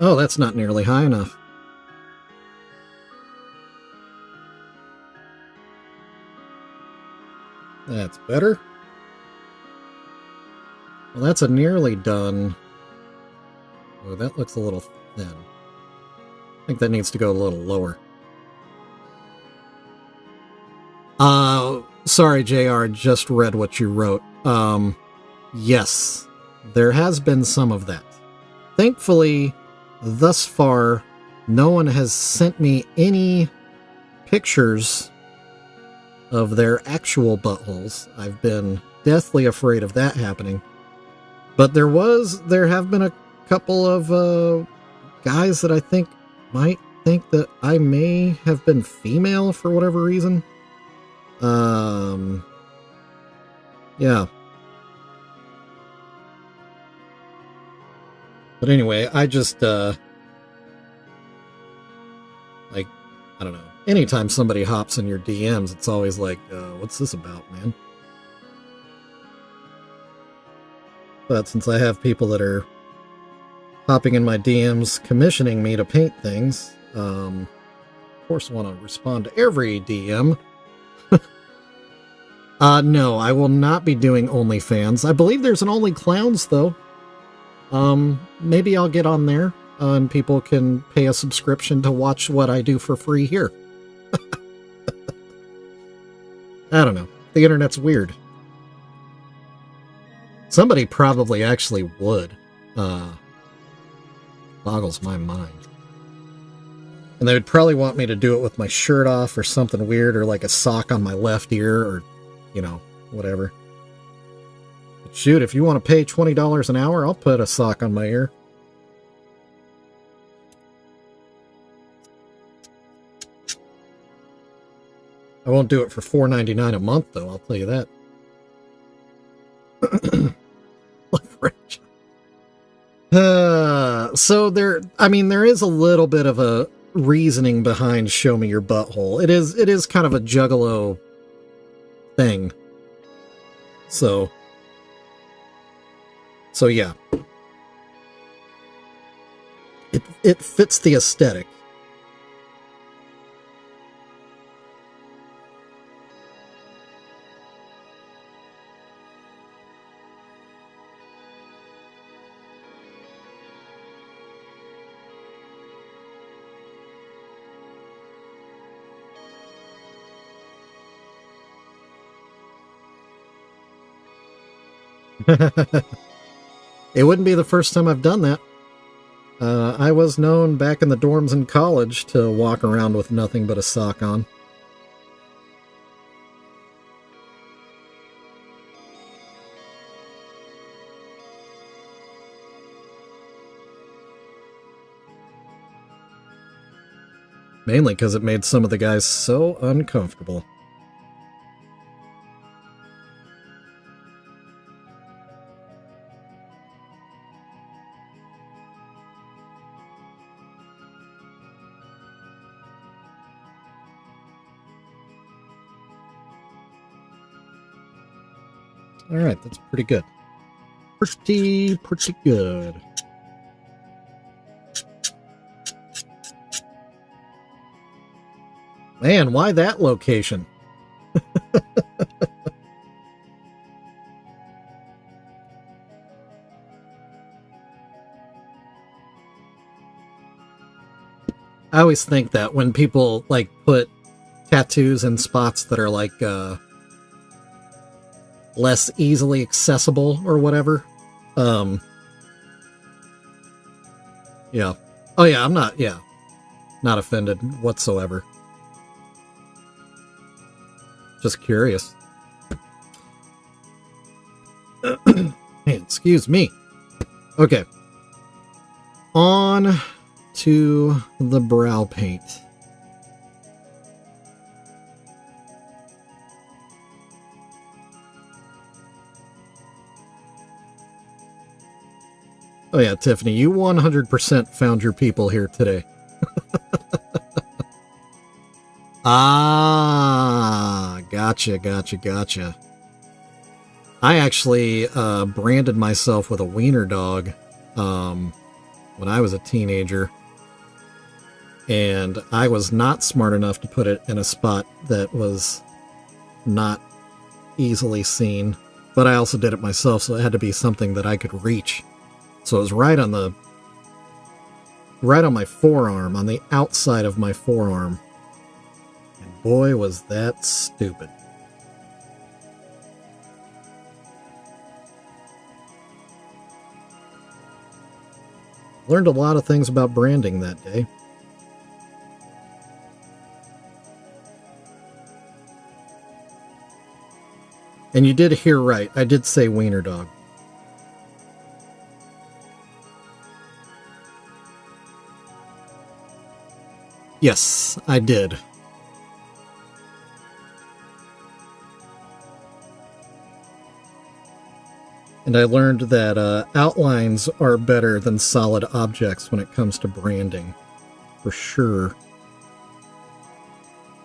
Oh, that's not nearly high enough. That's better. Well, that's a nearly done. Oh, that looks a little thin. I think that needs to go a little lower. Sorry, JR, just read what you wrote. Yes, there has been some of that. Thankfully, thus far, no one has sent me any pictures of their actual buttholes. I've been deathly afraid of that happening. But there have been a couple of guys that I think might think that I may have been female for whatever reason. Yeah. But anyway, I just, I don't know. Anytime somebody hops in your DMs, it's always like, what's this about, man? But since I have people that are hopping in my DMs commissioning me to paint things, of course I want to respond to every DM. No, I will not be doing OnlyFans. I believe there's an Only Clowns, though. Maybe I'll get on there, and people can pay a subscription to watch what I do for free here. I don't know. The internet's weird. Somebody probably actually would. Boggles my mind. And they would probably want me to do it with my shirt off or something weird, or like a sock on my left ear, or, you know, whatever. But shoot, if you want to pay $20 an hour, I'll put a sock on my ear. I won't do it for $4.99 a month, though, I'll tell you that. So there is a little bit of a reasoning behind show me your butthole. It is kind of a Juggalo thing. So yeah. It fits the aesthetic. It wouldn't be the first time I've done that. I was known back in the dorms in college to walk around with nothing but a sock on. Mainly because it made some of the guys so uncomfortable. Alright, that's pretty good. Pretty good. Man, why that location? I always think that when people, like, put tattoos in spots that are, like, less easily accessible or whatever. Yeah. Oh yeah, I'm not offended whatsoever. Just curious. Hey, excuse me. Okay. On to the brow paint. Oh yeah, Tiffany, you 100% found your people here today. Ah, gotcha. I actually branded myself with a wiener dog when I was a teenager. And I was not smart enough to put it in a spot that was not easily seen. But I also did it myself, so it had to be something that I could reach. So it was right on my forearm, on the outside of my forearm. And boy, was that stupid. Learned a lot of things about branding that day. And you did hear right. I did say wiener dog. Yes, I did. And I learned that outlines are better than solid objects when it comes to branding. For sure.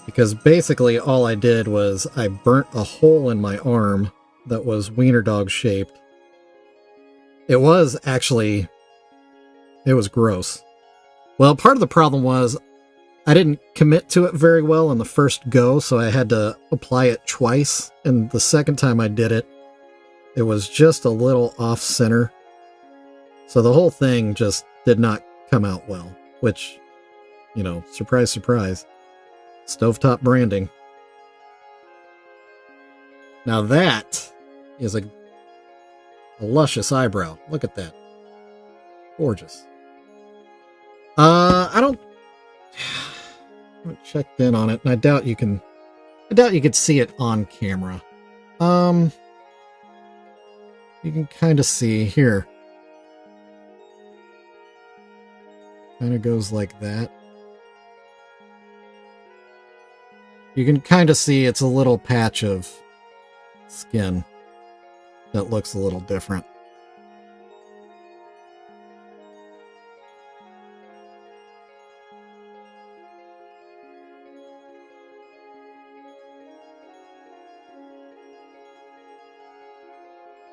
Because basically all I did was I burnt a hole in my arm that was wiener dog shaped. It was gross. Well, part of the problem was I didn't commit to it very well on the first go, so I had to apply it twice, and the second time I did it, it was just a little off-center. So the whole thing just did not come out well, which, you know, surprise, surprise. Stovetop branding. Now that is a luscious eyebrow. Look at that. Gorgeous. I don't... checked in on it, and I doubt you could see it on camera. You can kind of see here. Kind of goes like that. You can kind of see it's a little patch of skin that looks a little different.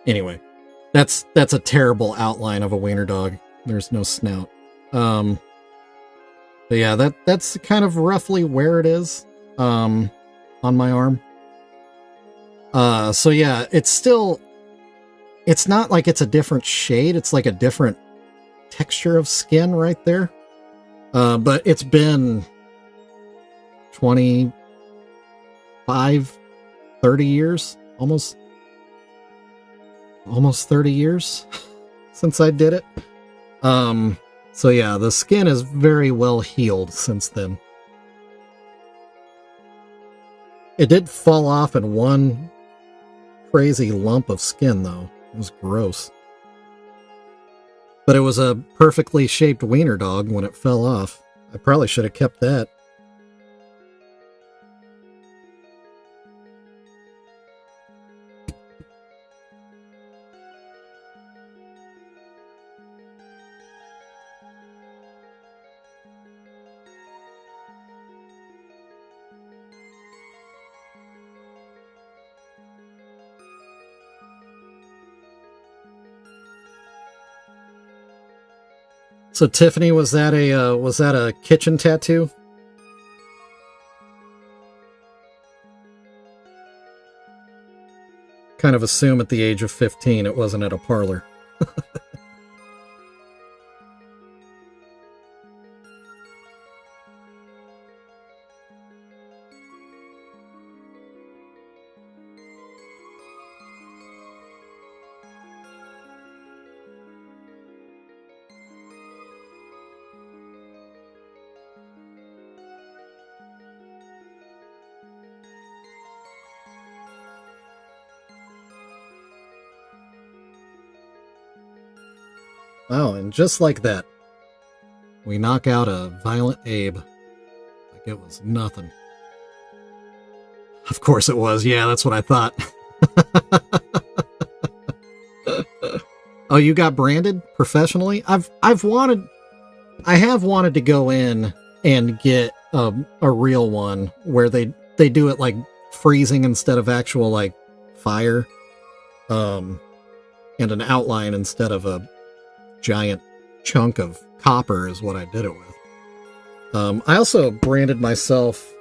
Anyway, that's a terrible outline of a wiener dog. There's no snout. But yeah, that's kind of roughly where it is on my arm. So yeah, it's not like it's a different shade. It's like a different texture of skin right there. But it's been 25, 30 years, almost 30 years since I did it. So yeah, the skin is very well healed since then. It did fall off in one crazy lump of skin, though. It was gross. But it was a perfectly shaped wiener dog when it fell off. I probably should have kept that. So Tiffany, was that a kitchen tattoo? Kind of assume at the age of 15 it wasn't at a parlor. Oh, and just like that, we knock out a Violent Abe. Like it was nothing. Of course it was. Yeah, that's what I thought. Oh, you got branded professionally? I have wanted to go in and get a real one where they do it like freezing instead of actual like fire, and an outline instead of a giant chunk of copper is what I did it with. I also branded myself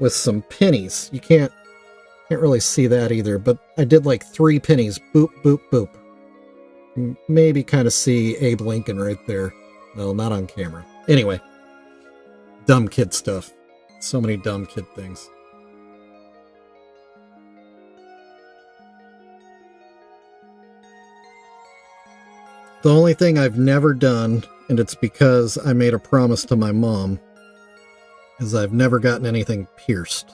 with some pennies. You can't really see that either, but I did like 3 pennies. Boop, boop, boop. Maybe kind of see Abe Lincoln right there. Well, not on camera. Anyway, dumb kid stuff. So many dumb kid things. The only thing I've never done, and it's because I made a promise to my mom, is I've never gotten anything pierced.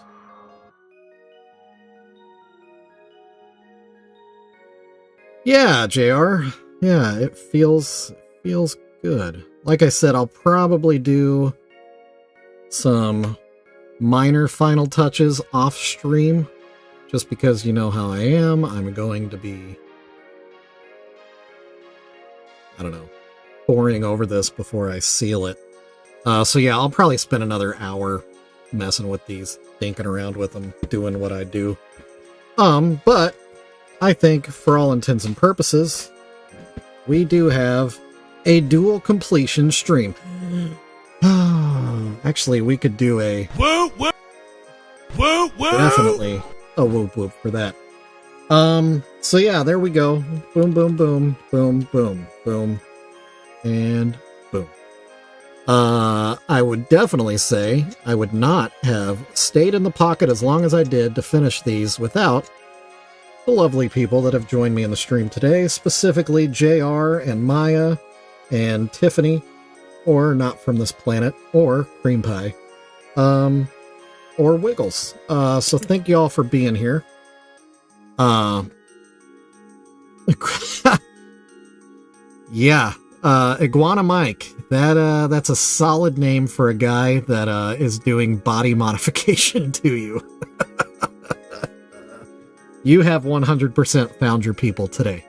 Yeah, JR. Yeah, it feels good. Like I said, I'll probably do some minor final touches off stream, just because you know how I am. I'm going to be, I don't know, poring over this before I seal it. So yeah, I'll probably spend another hour messing with these, thinking around with them, doing what I do. But I think for all intents and purposes, we do have a dual completion stream. Actually, we could do a Woo woo! Woo woo! definitely a whoop whoop for that. So yeah, there we go. Boom, boom, boom, boom, boom, boom, and boom. I would definitely say I would not have stayed in the pocket as long as I did to finish these without the lovely people that have joined me in the stream today, specifically JR and Maya and Tiffany, or Not From This Planet, or Cream Pie. or Wiggles. So thank you all for being here. Yeah, Iguana Mike. That's a solid name for a guy that is doing body modification to you. You have 100% found your people today.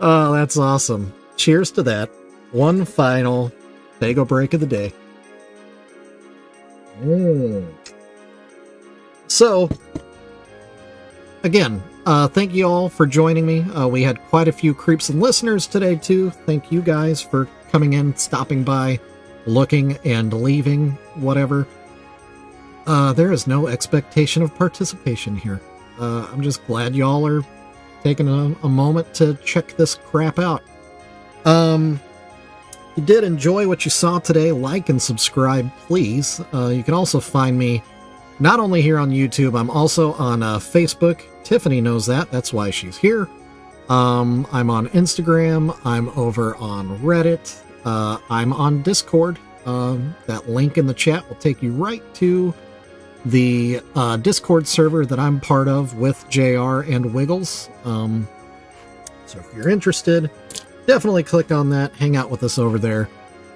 Oh, that's awesome. Cheers to that. One final Fago break of the day. So, again, thank you all for joining me. We had quite a few creeps and listeners today, too. Thank you guys for coming in, stopping by, looking, and leaving, whatever. There is no expectation of participation here. I'm just glad y'all are taking a moment to check this crap out. If you did enjoy what you saw today, like and subscribe, please. You can also find me not only here on YouTube, I'm also on Facebook. Tiffany knows that. That's why she's here. I'm on Instagram. I'm over on Reddit. I'm on Discord. That link in the chat will take you right to the Discord server that I'm part of with JR and Wiggles. So if you're interested, definitely click on that. Hang out with us over there.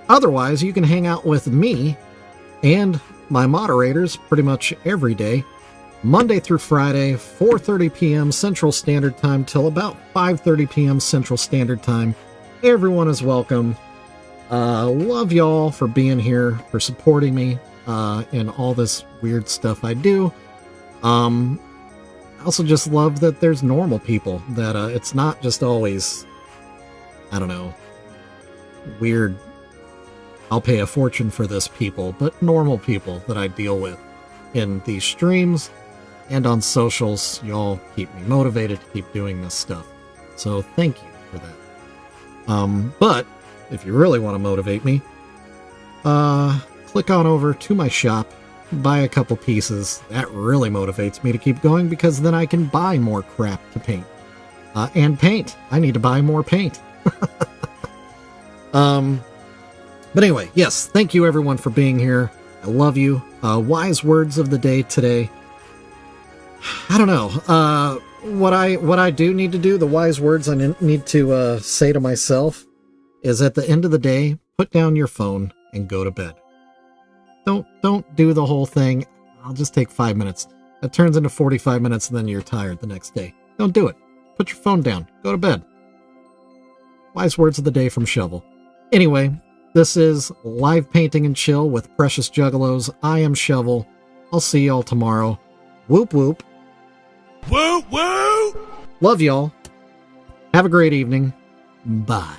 Otherwise, you can hang out with me and my moderators pretty much every day, Monday through Friday, 4:30 p.m. Central Standard Time till about 5:30 p.m. Central Standard Time. Everyone is welcome. Love y'all for being here, for supporting me in all this weird stuff I do. I also just love that there's normal people, that it's not just always, I don't know, weird, I'll pay a fortune for this people, but normal people that I deal with in these streams and on socials. Y'all keep me motivated to keep doing this stuff. So thank you for that. But if you really want to motivate me, click on over to my shop, buy a couple pieces. That really motivates me to keep going, because then I can buy more crap to paint. And paint. I need to buy more paint. But anyway, yes, thank you everyone for being here. I love you. Wise words of the day today. I don't know. What I do need to do, the wise words I need to say to myself is, at the end of the day, put down your phone and go to bed. Don't do the whole thing. I'll just take 5 minutes. That turns into 45 minutes and then you're tired the next day. Don't do it. Put your phone down. Go to bed. Wise words of the day from Shovel. Anyway, this is Live Painting and Chill with Precious Juggalos. I am Shovel. I'll see y'all tomorrow. Whoop whoop. Woo woo! Love y'all. Have a great evening. Bye.